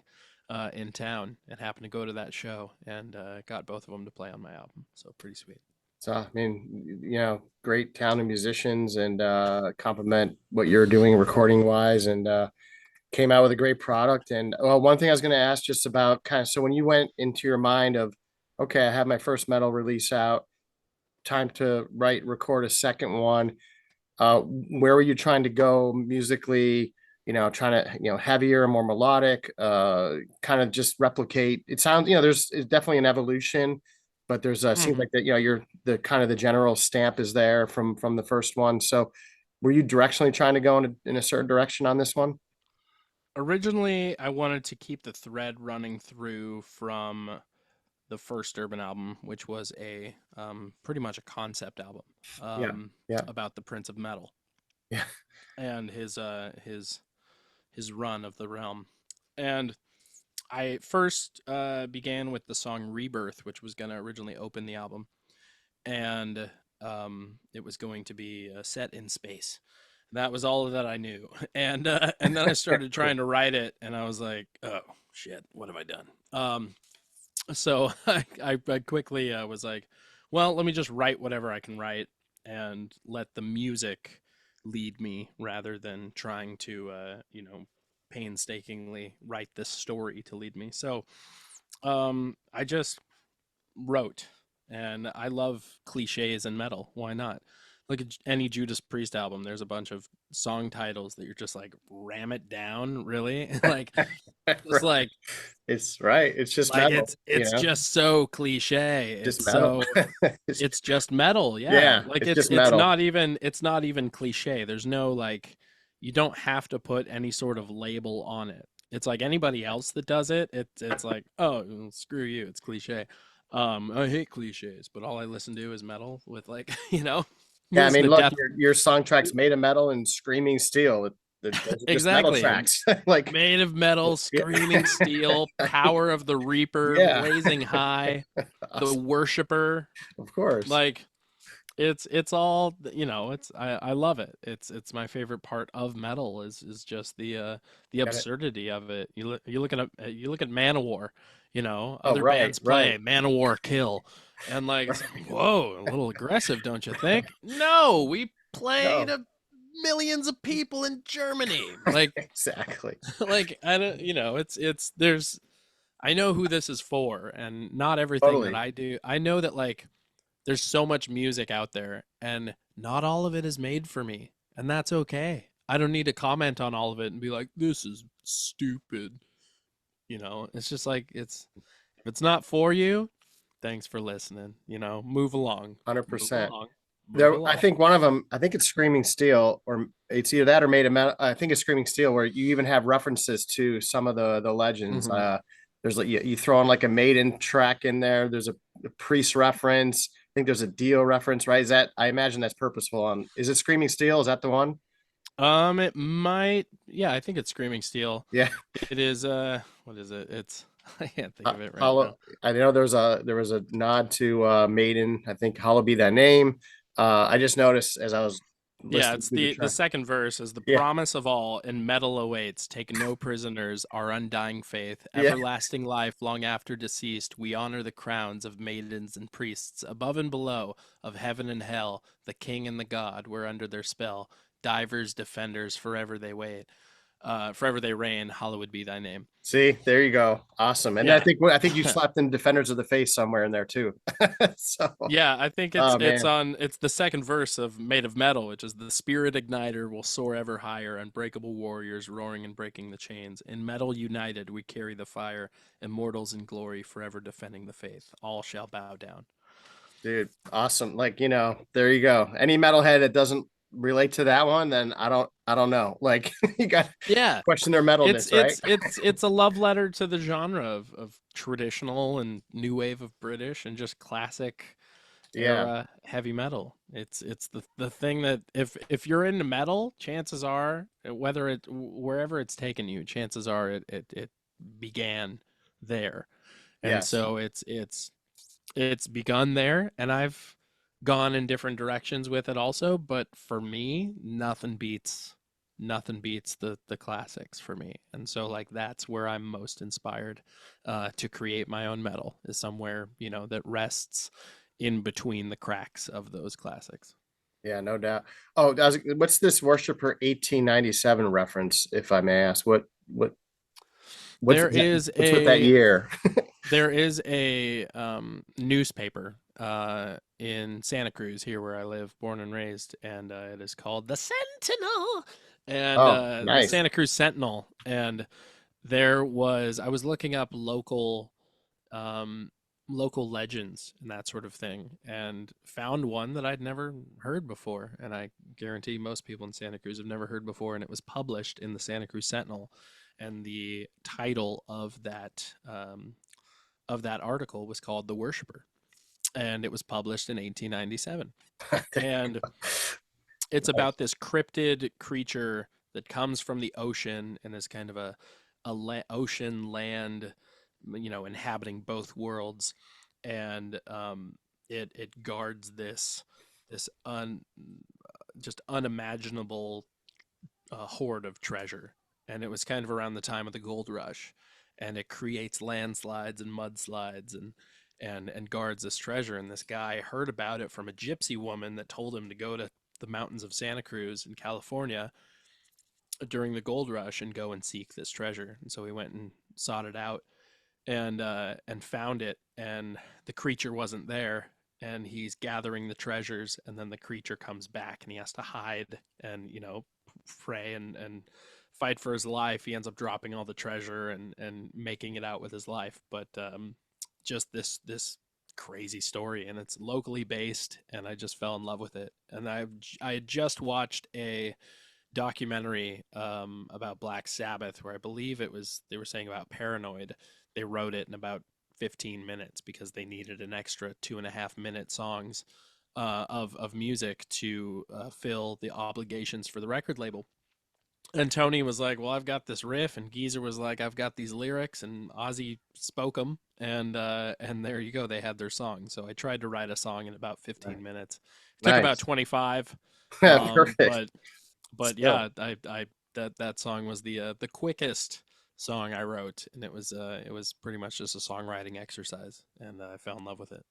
in town and happened to go to that show and got both of them to play on my album. So pretty sweet. So, I mean, great talented musicians and compliment what you're doing recording wise and came out with a great product. And well, one thing I was going to ask just about kind of, so when you went into your mind of, okay, I have my first metal release out, time to record a second one. Where were you trying to go musically? Trying to, heavier, more melodic, kind of just replicate. It sounds, there's it's definitely an evolution, but there's seems Mhm. like that, you're the kind of the general stamp is there from the first one. So were you directionally trying to go in a certain direction on this one? Originally, I wanted to keep the thread running through from the first Urban album, which was a pretty much a concept album Yeah. Yeah. about the Prince of Metal Yeah. and his run of the realm. And I first began with the song Rebirth, which was going to originally open the album, and it was going to be set in space. That was all that I knew, and then I started Cool. trying to write it, and I was like, oh shit, what have I done? So I quickly was like, well, let me just write whatever I can write and let the music lead me rather than trying to painstakingly write this story to lead me. So I just wrote, and I love cliches in metal. Why not? Look at any Judas Priest album. There's a bunch of song titles that you're just like, ram it down, really? Like, just Right. like It's right. It's just like metal, it's just so cliche. just It's metal. so It's, it's just metal, yeah. yeah, Like it's it's just it's metal. not even it's not even cliche. There's no like you don't have to put any sort of label on it. It's like anybody else that does it, it's like, oh, well, screw you, it's cliche. I hate cliches, but all I listen to is metal with like, Yeah, I listen mean, to look, death. your song tracks made of metal and screaming steel. Those are just metal Exactly. tracks. Like, Made of metal, yeah, screaming steel, power of the reaper, yeah, blazing high, the awesome. worshiper. Of course, Like it's all it's I love it. It's my favorite part of metal is just the got it. absurdity of it. You look at Manowar, Oh, other right, bands right. play Manowar kill, and like it's like, whoa, a little aggressive, don't you think? No, we play No, to millions of people in Germany. Like exactly. like I don't it's there's I know who this is for, and not everything that Totally. I do. I know that like there's so much music out there, and not all of it is made for me, and that's okay. I don't need to comment on all of it and be like, this is stupid. It's just like it's if it's not for you, thanks for listening. Move along, move 100%. along, move There, I along. think one of them, I think it's Screaming Steel, or it's either that or Made of Metal. I think it's Screaming Steel, where you even have references to some of the legends. Hmm. There's like you throw in like a Maiden track in there. There's a Priest reference. I think there's a Dio reference, right? Is that I imagine that's purposeful. Is it Screaming Steel? Is that the one? It might. Yeah, I think it's Screaming Steel. Yeah. It is. What is it? It's. I can't think of it right now. Hollow. I know there was a nod to Maiden. I think Hollow be thy name. I just noticed as I was Yeah, listening it's through the the track. second verse is the Yeah, promise of all and metal awaits. Take no prisoners, our undying faith, yeah, everlasting life long after deceased. We honor the crowns of maidens and priests, above and below, of heaven and hell, the king and the god, we're under their spell. Divers, defenders, forever they wait. Forever They Reign, Hallowed Be Thy Name. See, there you go. Awesome. And Yeah. I think you slapped in Defenders of the Faith somewhere in there too. So, Yeah, I think oh it's man. on it's the second verse of Made of Metal, which is the spirit igniter will soar ever higher, unbreakable warriors roaring and breaking the chains. In metal united we carry the fire, immortals in glory forever defending the faith. All shall bow down. Dude, awesome. Like, there you go. Any metalhead that doesn't relate to that one, then I don't know. Like you got to Yeah. question their It's metalness, right? it's it's it's a love letter to the genre of traditional and new wave of British and just classic Yeah. era heavy metal. It's the thing that if you're into metal, chances are whether it wherever it's taken you, chances are it began there. And Yes. so it's begun there, and I've gone in different directions with it also, but for me, nothing beats the classics for me. And so like that's where I'm most inspired to create my own metal, is somewhere, that rests in between the cracks of those classics. Yeah, no doubt. Oh, what's this Worshiper 1897 reference, if I may ask? There is What's with that a year? there is a newspaper in Santa Cruz, here where I live, born and raised, and it is called the Sentinel, and Oh, the nice. Santa Cruz Sentinel. And I was looking up um, local legends and that sort of thing, and found one that I'd never heard before, and I guarantee most people in Santa Cruz have never heard before. And it was published in the Santa Cruz Sentinel, and the title of that article was called "The Worshipper," and it was published in 1897. And it's about this cryptid creature that comes from the ocean and is kind of ocean land, inhabiting both worlds, and it guards this just unimaginable hoard of treasure. And it was kind of around the time of the gold rush, and it creates landslides and mudslides and guards this treasure. And this guy heard about it from a gypsy woman that told him to go to the mountains of Santa Cruz in California during the gold rush and go and seek this treasure. And so he went and sought it out, and found it, and the creature wasn't there. And he's gathering the treasures, and then the creature comes back, and he has to hide and pray and fight for his life. He ends up dropping all the treasure and making it out with his life. But just this crazy story, and it's locally based, and I just fell in love with it. And I had just watched a documentary about Black Sabbath, where I believe they were saying about Paranoid. They wrote it in about 15 minutes because they needed an extra 2.5 minute songs of music to fill the obligations for the record label. And Tony was like, "Well, I've got this riff," and Geezer was like, "I've got these lyrics," and Ozzy spoke them, and there you go. They had their song. So I tried to write a song in about 15 minutes. It took about Nice. 25, Perfect. but Still, yeah, I that song was the quickest song I wrote, and it was pretty much just a songwriting exercise, and I fell in love with it.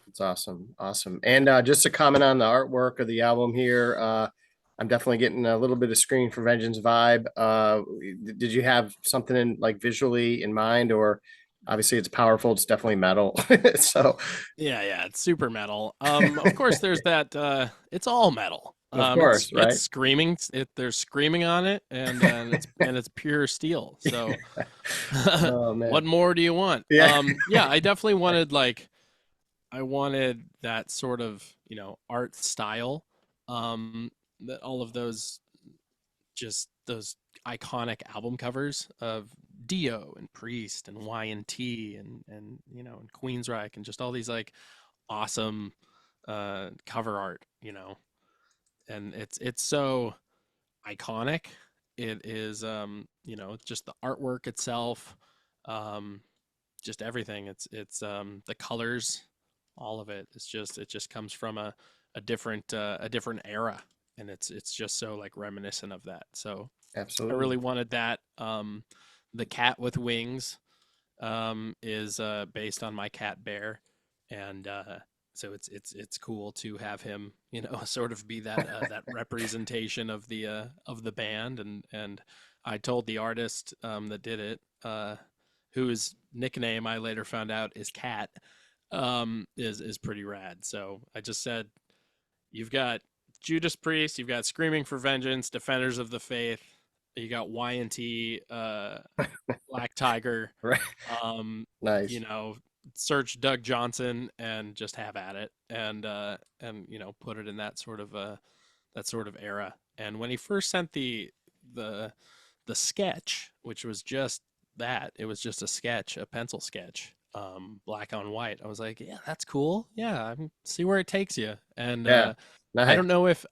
it's awesome. Awesome. And just to comment on the artwork of the album here, I'm definitely getting a little bit of Screaming for Vengeance vibe. Did you have something in like visually in mind, or obviously it's powerful, it's definitely metal. So Yeah, it's super metal. Of course, there's that. It's all metal. of It's course, it's right? screaming. There's screaming on it, and it's pure steel. So, Oh what man. more do you want? Yeah. Yeah, I definitely wanted I wanted that sort of art style. That all of those iconic album covers of Dio and Priest and Y&T and Queensryche, and just all these like awesome cover art, and it's so iconic. It is, just the artwork itself, um, just everything. It's the colors, all of it. It just comes from a different era, and it's just so like reminiscent of that. So I really Absolutely. wanted that. The cat with wings is based on my cat Bear, and so it's cool to have him, sort of be that that representation of the band, and I told the artist that did it, whose nickname I later found out is Cat, is pretty rad. So I just said, you've got Judas Priest, you've got Screaming for Vengeance, Defenders of the Faith, you got Y&T, Black Tiger, Right. um, you Nice. know, search Doug Johnson and just have at it, and put it in that sort of era. And when he first sent the the sketch, which was just that, it was just a sketch, a pencil sketch, black on white. I was like, yeah, that's cool. Yeah, see where it takes you. And Yeah. I Nice. don't know if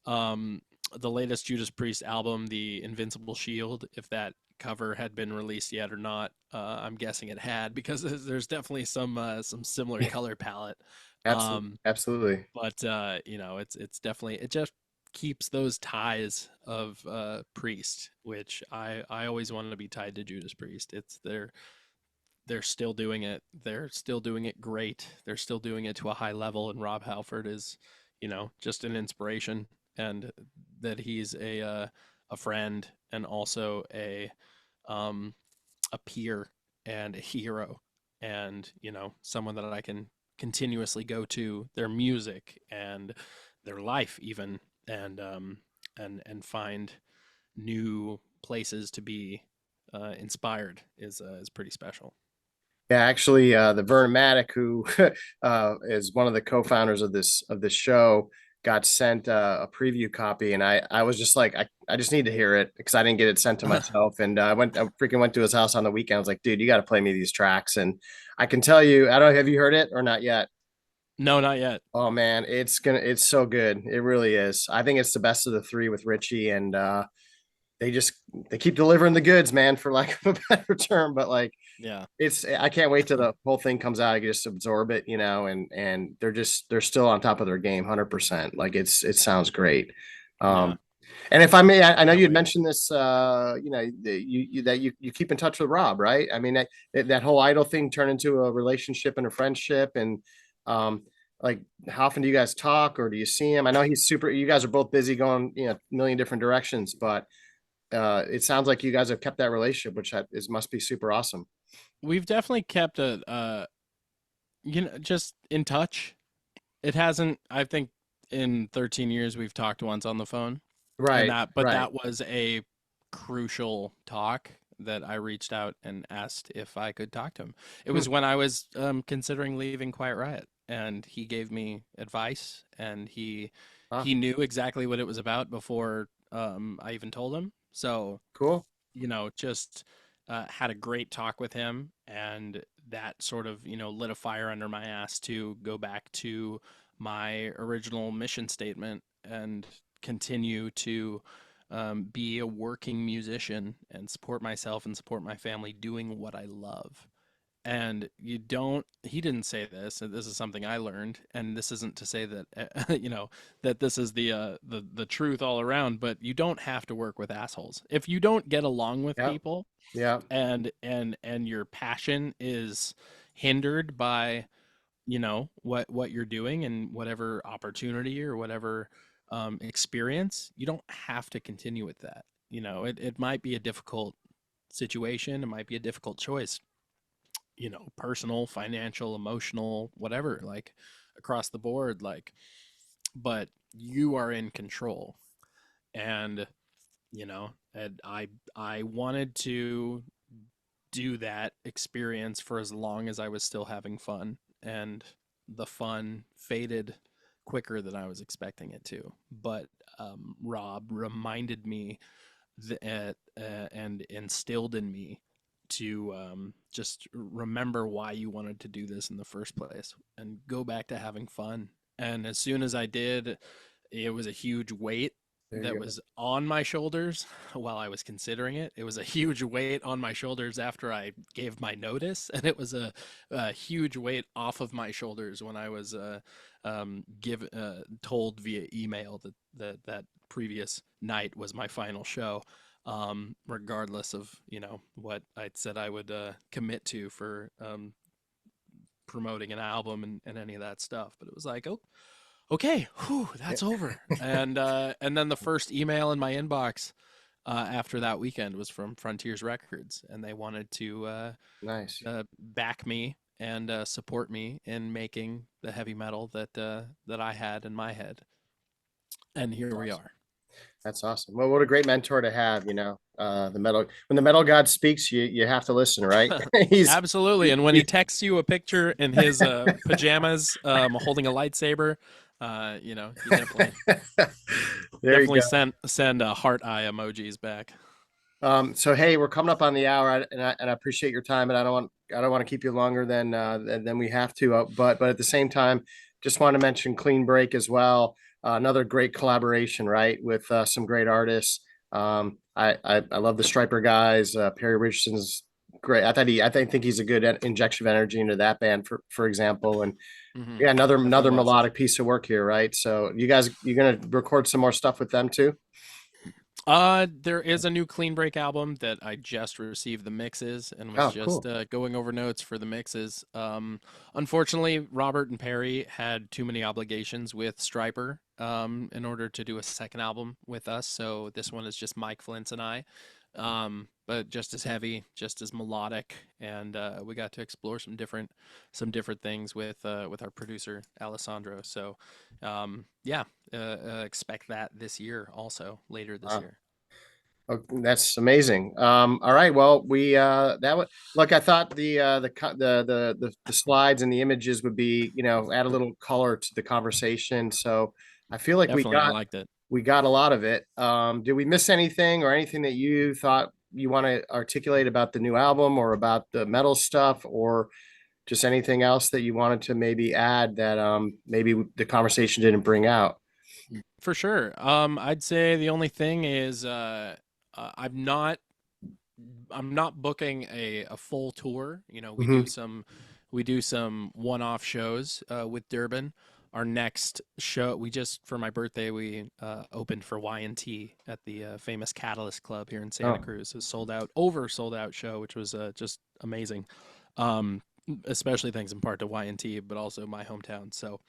um the latest Judas Priest album, the Invincible Shield, if that cover had been released yet or not. I'm guessing it had, because there's definitely some similar Yeah. color palette. Absolutely. Um, Absolutely. but it's definitely, it just keeps those ties of Priest, which I always wanted to be tied to Judas Priest. It's they're still doing it. They're still doing it great. They're still doing it to a high level, and Rob Halford is, just an inspiration, and that he's a friend, and also um a peer and a hero, and someone that I can continuously go to their music and their life even, and find new places to be inspired is pretty special. Yeah, actually, the Vernon Maddock, who is one of the co-founders of this show, got sent a preview copy, and I was just like, I just need to hear it because I didn't get it sent to myself, and I freaking went to his house on the weekend. I was like, dude, you got to play me these tracks, and I can tell you, I don't know, have you heard it or not yet? No, not yet. Oh man, it's so good. It really is. I think it's the best of the three with Richie, and they just they keep delivering the goods, man, for lack of a better term. But like, Yeah, I can't wait till the whole thing comes out. I can just absorb it, and they're still on top of their game, 100%. Like it sounds great. yeah, Um, and if I may, I know can't you'd wait. mentioned this, that you keep in touch with Rob, right? I mean, that whole idol thing turned into a relationship and a friendship, and um, like, how often do you guys talk, or do you see him? I know he's super. You guys are both busy going, a million different directions, but it sounds like you guys have kept that relationship, which must be super awesome. We've definitely kept just in touch. It hasn't, I think, in 13 years we've talked once on the phone, Right, but right. that was a crucial talk that I reached out and asked if I could talk to him. It Hmm. was when I was considering leaving Quiet Riot, and he gave me advice, and Ah, he knew exactly what it was about before I even told him. So, cool. just had a great talk with him, and that sort of, lit a fire under my ass to go back to my original mission statement and continue to be a working musician and support myself and support my family doing what I love. And he didn't say this, and this is something I learned, and this isn't to say that, that this is the truth all around, but you don't have to work with assholes. If you don't get along with Yeah, people, yeah, and your passion is hindered by, what you're doing, and whatever opportunity or whatever experience, you don't have to continue with that. It might be a difficult situation, it might be a difficult choice, personal, financial, emotional, whatever, like across the board, like, but you are in control. And, and I wanted to do that experience for as long as I was still having fun, and the fun faded quicker than I was expecting it to. But Rob reminded me and instilled in me to just remember why you wanted to do this in the first place and go back to having fun. And as soon as I did, it was a huge weight there that you go. was on my shoulders while I was considering it. It was a huge weight on my shoulders after I gave my notice, and it was a huge weight off of my shoulders when I was told via email that previous night was my final show, regardless of what I'd said I would commit to for promoting an album, and any of that stuff. But it was like, oh, okay, whew, Yeah. that's over. And then the first email in my inbox after that weekend was from Frontiers Records, and they wanted to Nice. back me and support me in making the heavy metal that I had in my head. And here we Awesome. are. That's awesome. Well, what a great mentor to have, the metal, when the metal god speaks, you have to listen, right? He's Absolutely. And when he he's texts you a picture in his pajamas, holding a lightsaber, you there you definitely go. send heart eye emojis back. So hey, we're coming up on the hour, and I appreciate your time, and I don't want to keep you longer than we have to. But at the same time, just want to mention Clean Break as well. Another great collaboration, right, with some great artists. I love the Striper guys. Perry Richardson's great. I think he's a good injection of energy into that band, for example. And Hmm. yeah, Definitely another was. melodic piece of work here, right? So you gonna record some more stuff with them too? There is a new Clean Break album that I just received the mixes and was Oh, just cool. going over notes for the mixes. Unfortunately, Robert and Perry had too many obligations with Striper in order to do a second album with us. So this one is just Mike Flintz and I, but just as heavy, just as melodic, and we got to explore some different things with our producer Alessandro. So yeah, expect that this year, also later this Wow. year. Oh, that's amazing. All right. Well, we that would look. I thought the slides and the images would be, add a little color to the conversation. So I feel like Definitely, I liked it. we got a lot of it. Did we miss anything or anything that you thought you want to articulate about the new album or about the metal stuff or just anything else that you wanted to maybe add that maybe the conversation didn't bring out? For sure. I'd say the only thing is I'm not booking a full tour. Mhm. We do some one-off shows with Durbin. Our next show, we just for my birthday we opened for Y&T at the famous Catalyst Club here in Santa Oh, Cruz. It was sold out show, which was just amazing. Especially thanks in part to Y&T, but also my hometown. So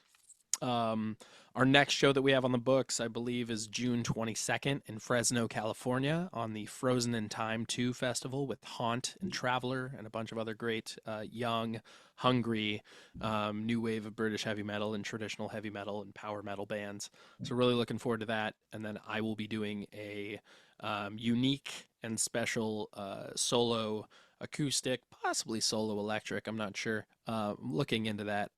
um, our next show that we have on the books, I believe, is June 22nd in Fresno, California, on the Frozen in Time 2 festival with Haunt and Traveler and a bunch of other great, young, hungry, new wave of British heavy metal and traditional heavy metal and power metal bands. So, really looking forward to that. And then I will be doing a unique and special solo acoustic, possibly solo electric. I'm not sure. Looking into that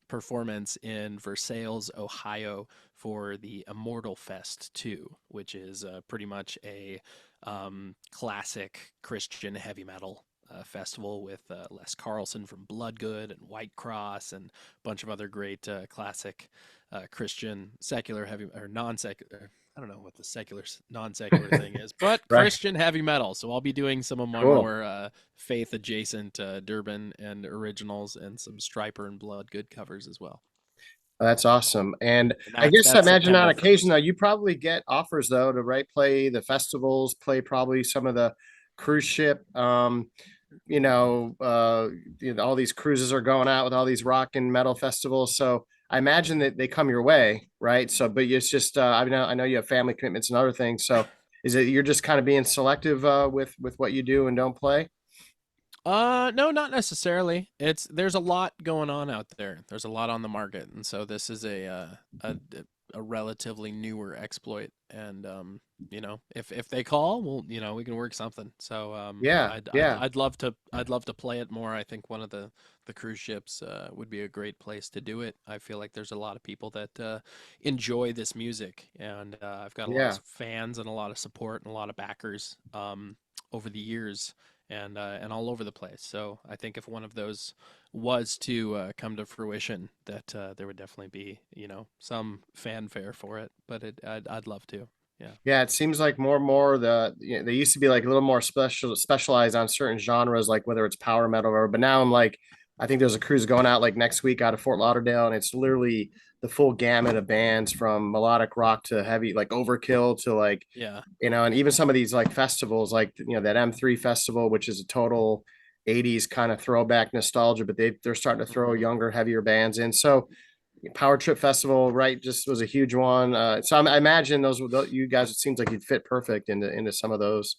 performance in Versailles, Ohio, for the Immortal Fest 2, which is pretty much a classic Christian heavy metal festival with Les Carlson from Bloodgood and White Cross and a bunch of other great classic Christian secular heavy or non secular. I don't know what the secular non secular thing is, but right. Christian heavy metal. So I'll be doing some of my Cool. more faith adjacent Durbin and originals and some Striper and Bloodgood covers as well. That's awesome. And And I guess I that's imagine on September occasion 1st. though, you probably get offers though to play the festivals, play probably some of the cruise ship. All these cruises are going out with all these rock and metal festivals. So I imagine that they come your way, right? So, but it's just I know you have family commitments and other things. So is it you're just kind of being selective with what you do and don't play? No, not necessarily. There's a lot going on out there. There's a lot on the market, and so this is a relatively newer exploit. And if they call, well, we can work something. So Yeah, yeah. I'd love to play it more. I think one of the cruise ships would be a great place to do it. I feel like there's a lot of people that enjoy this music, and I've got a lot of Yeah. fans and a lot of support and a lot of backers over the years and all over the place. So I think if one of those was to come to fruition, that there would definitely be some fanfare for it. But I'd love to. Yeah. Yeah, it seems like more and more they used to be like a little more specialized on certain genres, like whether it's power metal or, but now I'm like, I think there's a cruise going out like next week out of Fort Lauderdale, and it's literally the full gamut of bands from melodic rock to heavy, like Overkill to like, Yeah. and even some of these like festivals, like that M3 festival, which is a total 80s kind of throwback nostalgia, but they're starting to throw Hmm. younger, heavier bands in. So Power Trip Festival, right? Just was a huge one. So I imagine you guys. It seems like you'd fit perfect into some of those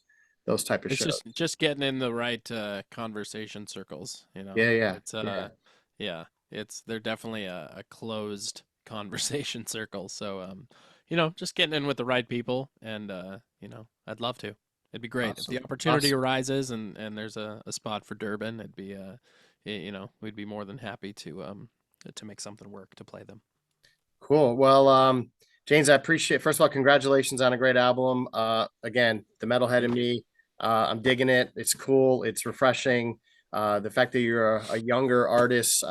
type of It's shows. just getting in the right conversation circles, you know. Yeah, yeah, It's yeah. yeah, they're definitely a closed conversation circle. So you know, just getting in with the right people, and you know, I'd love to. It'd be great if the Awesome, opportunity awesome. arises and there's a spot for Durbin. It'd be you know, we'd be more than happy to make something work to play them. Cool. Well, James, I appreciate. First of all, congratulations on a great album. Again, the metalhead in Thank you. me, I'm digging it. It's cool. It's refreshing. The fact that you're a younger artist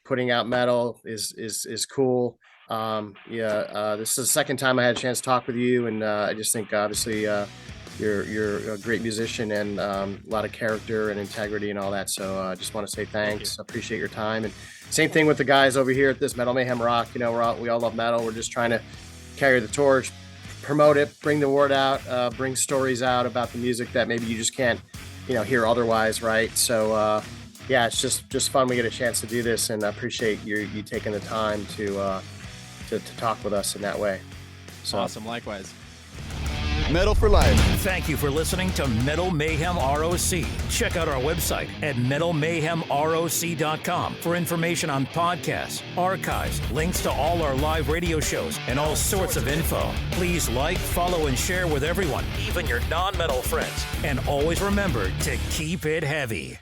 putting out metal is cool. Yeah, this is the second time I had a chance to talk with you, and I just think obviously you're a great musician and a lot of character and integrity and all that. So I just want to say Thank you. thanks. Appreciate your time, and same thing with the guys over here at this Metal Mayhem Rock. You know, we all love metal. We're just trying to carry the torch, promote it, bring the word out, bring stories out about the music that maybe you just can't, hear otherwise, right? So yeah, it's just fun. We get a chance to do this, and I appreciate you taking the time to talk with us in that way. So Awesome. Likewise. Metal for life. Thank you for listening to Metal Mayhem ROC. Check out our website at metalmayhemroc.com for information on podcasts, archives, links to all our live radio shows, and all sorts of info. Please like, follow, and share with everyone, even your non-metal friends. And always remember to keep it heavy.